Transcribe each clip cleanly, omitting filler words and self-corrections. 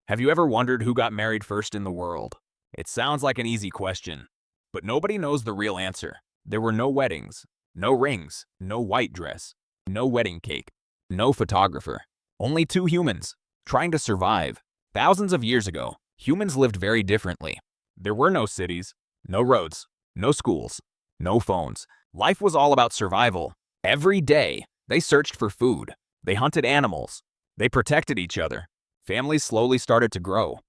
Have you ever wondered who got married first in the world? It sounds like an easy question, but nobody knows the real answer. There were no weddings, no rings, no white dress, no wedding cake, no photographer. Only two humans, trying to survive. Thousands of years ago, humans lived very differently. There were no cities, no roads, no schools, no phones. Life was all about survival. Every day, they searched for food. They hunted animals. They protected each other. Families slowly started to grow.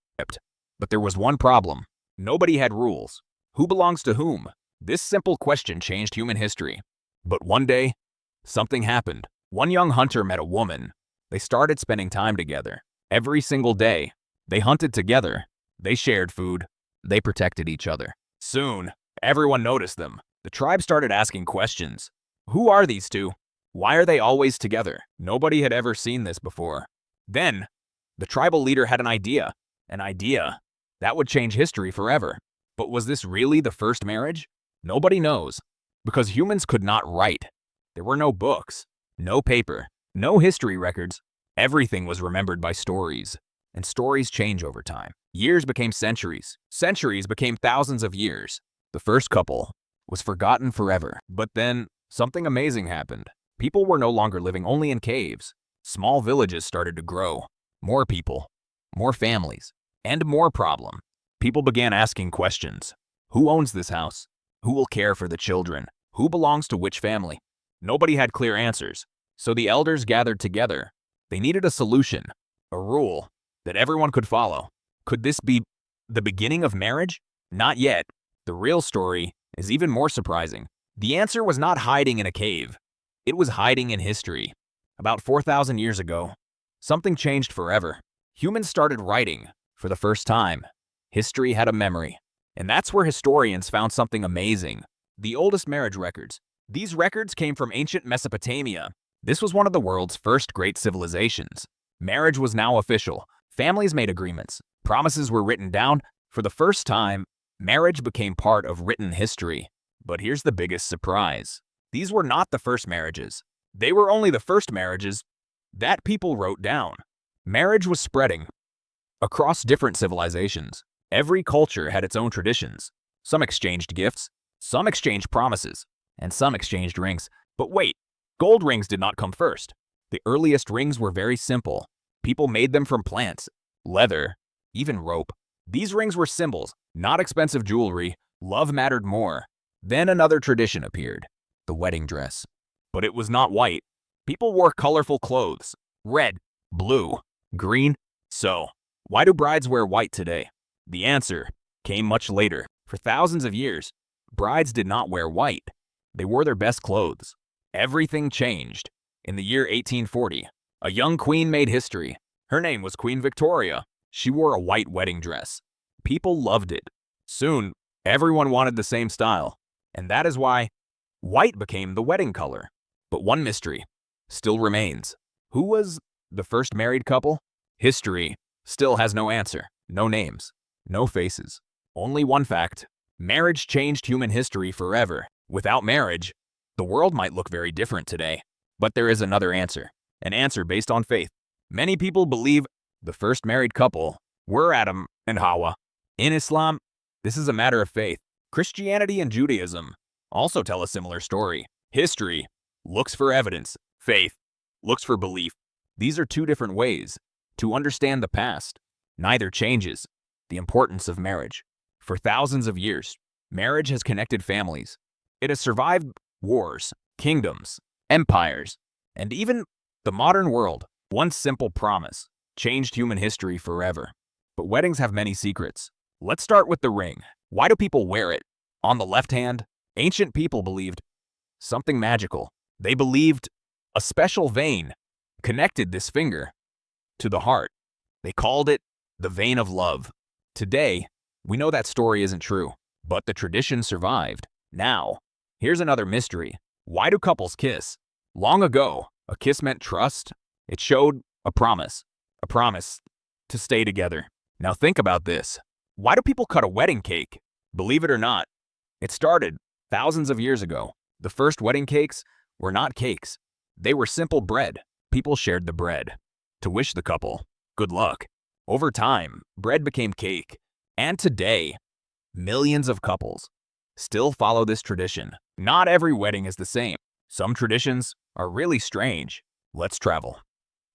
But there was one problem. Nobody had rules. Who belongs to whom? This simple question changed human history. But one day, something happened. One young hunter met a woman. They started spending time together. Every single day, they hunted together. They shared food. They protected each other. Soon, everyone noticed them. The tribe started asking questions. Who are these two? Why are they always together? Nobody had ever seen this before. Then, the tribal leader had an idea that would change history forever. But was this really the first marriage? Nobody knows, because humans could not write. There were no books, no paper, no history records. Everything was remembered by stories, and stories change over time. Years became centuries. Centuries became thousands of years. The first couple was forgotten forever. But then, something amazing happened. People were no longer living only in caves. Small villages started to grow. More people, more families, and more problem. People began asking questions. Who owns this house? Who will care for the children? Who belongs to which family? Nobody had clear answers. So the elders gathered together. They needed a solution, a rule that everyone could follow. Could this be the beginning of marriage? Not yet. The real story is even more surprising. The answer was not hiding in a cave. It was hiding in history. About 4,000 years ago, something changed forever. Humans started writing for the first time. History had a memory. And that's where historians found something amazing. The oldest marriage records. These records came from ancient Mesopotamia. This was one of the world's first great civilizations. Marriage was now official. Families made agreements. Promises were written down. For the first time, marriage became part of written history. But here's the biggest surprise. These were not the first marriages. They were only the first marriages that people wrote down. Marriage was spreading across different civilizations. Every culture had its own traditions. Some exchanged gifts, some exchanged promises, and some exchanged rings. But wait, gold rings did not come first. The earliest rings were very simple. People made them from plants, leather, even rope. These rings were symbols, not expensive jewelry. Love mattered more. Then another tradition appeared, the wedding dress. But it was not white. People wore colorful clothes, red, blue, green. So, why do brides wear white today? The answer came much later. For thousands of years, brides did not wear white. They wore their best clothes. Everything changed. In the year 1840, a young queen made history. Her name was Queen Victoria. She wore a white wedding dress. People loved it. Soon, everyone wanted the same style. And that is why white became the wedding color. But one mystery still remains. Who was the first married couple? History still has no answer, no names, no faces. Only one fact. Marriage changed human history forever. Without marriage, the world might look very different today. But there is another answer, an answer based on faith. Many people believe the first married couple were Adam and Hawa. In Islam, this is a matter of faith. Christianity and Judaism also tell a similar story. History looks for evidence. Faith looks for belief. These are two different ways to understand the past. Neither changes the importance of marriage. For thousands of years, marriage has connected families. It has survived wars, kingdoms, empires, and even the modern world. One simple promise changed human history forever. But weddings have many secrets. Let's start with the ring. Why do people wear it? On the left hand, ancient people believed something magical. They believed a special vein connected this finger to the heart. They called it the vein of love. Today, we know that story isn't true, but the tradition survived. Now, here's another mystery. Why do couples kiss? Long ago, a kiss meant trust. It showed a promise to stay together. Now think about this. Why do people cut a wedding cake? Believe it or not, it started thousands of years ago. The first wedding cakes were not cakes. They were simple bread. People shared the bread to wish the couple good luck. Over time, bread became cake. And today, millions of couples still follow this tradition. Not every wedding is the same. Some traditions are really strange. Let's travel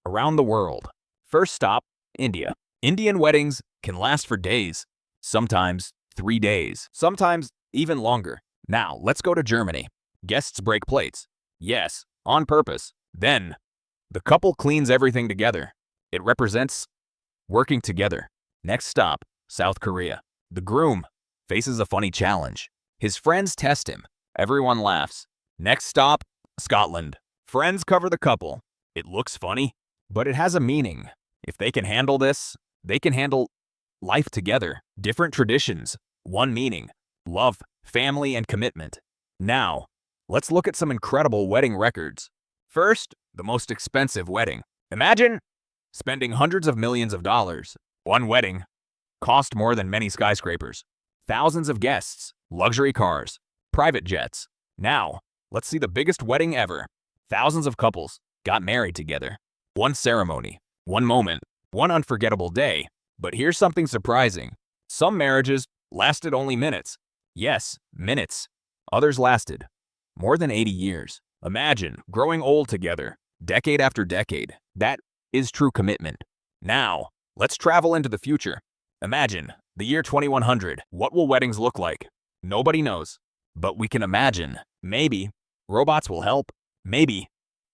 around the world. First stop, India. Indian weddings can last for days, sometimes 3 days, sometimes even longer. Now, let's go to Germany. Guests break plates. Yes, on purpose. Then, the couple cleans everything together. It represents working together. Next stop, South Korea. The groom faces a funny challenge. His friends test him. Everyone laughs. Next stop, Scotland. Friends cover the couple. It looks funny, but it has a meaning. If they can handle this, they can handle life together. Different traditions, one meaning: love, family, and commitment. Now, let's look at some incredible wedding records. First, the most expensive wedding. Imagine spending hundreds of millions of dollars. One wedding cost more than many skyscrapers. Thousands of guests, luxury cars, private jets. Now, let's see the biggest wedding ever. Thousands of couples got married together. One ceremony, one moment, one unforgettable day. But here's something surprising. Some marriages lasted only minutes. Yes, minutes. Others lasted more than 80 years. Imagine growing old together, decade after decade. That is true commitment. Now, let's travel into the future. Imagine the year 2100. What will weddings look like? Nobody knows. But we can imagine. Maybe robots will help. Maybe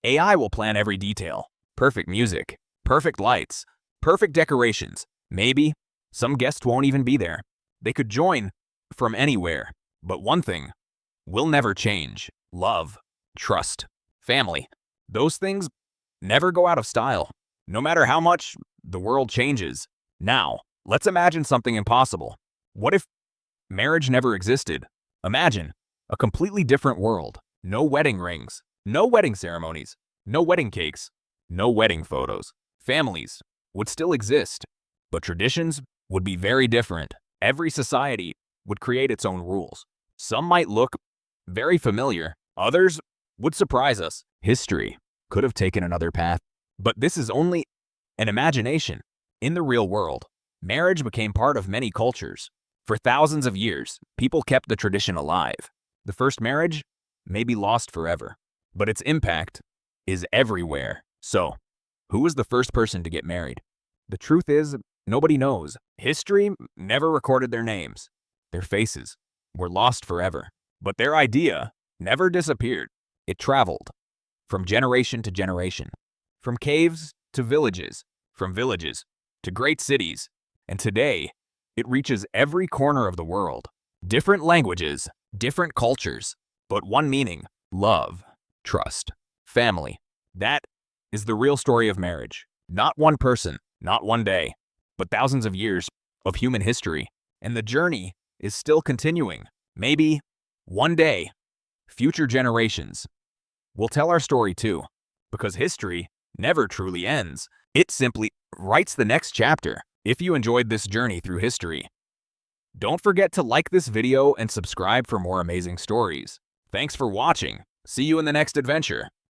AI will plan every detail. Perfect music, perfect lights, perfect decorations. Maybe some guests won't even be there. They could join from anywhere. But one thing will never change: love, trust, family. Those things never go out of style, no matter how much the world changes. Now, let's imagine something impossible. What if marriage never existed? Imagine a completely different world. No wedding rings, no wedding ceremonies, no wedding cakes, no wedding photos. Families would still exist, but traditions would be very different. Every society would create its own rules. Some might look very familiar, others would surprise us. History could have taken another path, but this is only an imagination. In the real world, marriage became part of many cultures. For thousands of years, people kept the tradition alive. The first marriage may be lost forever, but its impact is everywhere. So, who was the first person to get married? The truth is, nobody knows. History never recorded their names. Their faces were lost forever. But their idea never disappeared. It traveled from generation to generation, from caves to villages, from villages to great cities, and today, it reaches every corner of the world. Different languages, different cultures, but one meaning: love, trust, family. That is the real story of marriage. Not one person, not one day, but thousands of years of human history. And the journey is still continuing. Maybe one day, future generations will tell our story too, because history never truly ends. It simply writes the next chapter. If you enjoyed this journey through history, don't forget to like this video and subscribe for more amazing stories. Thanks for watching. See you in the next adventure.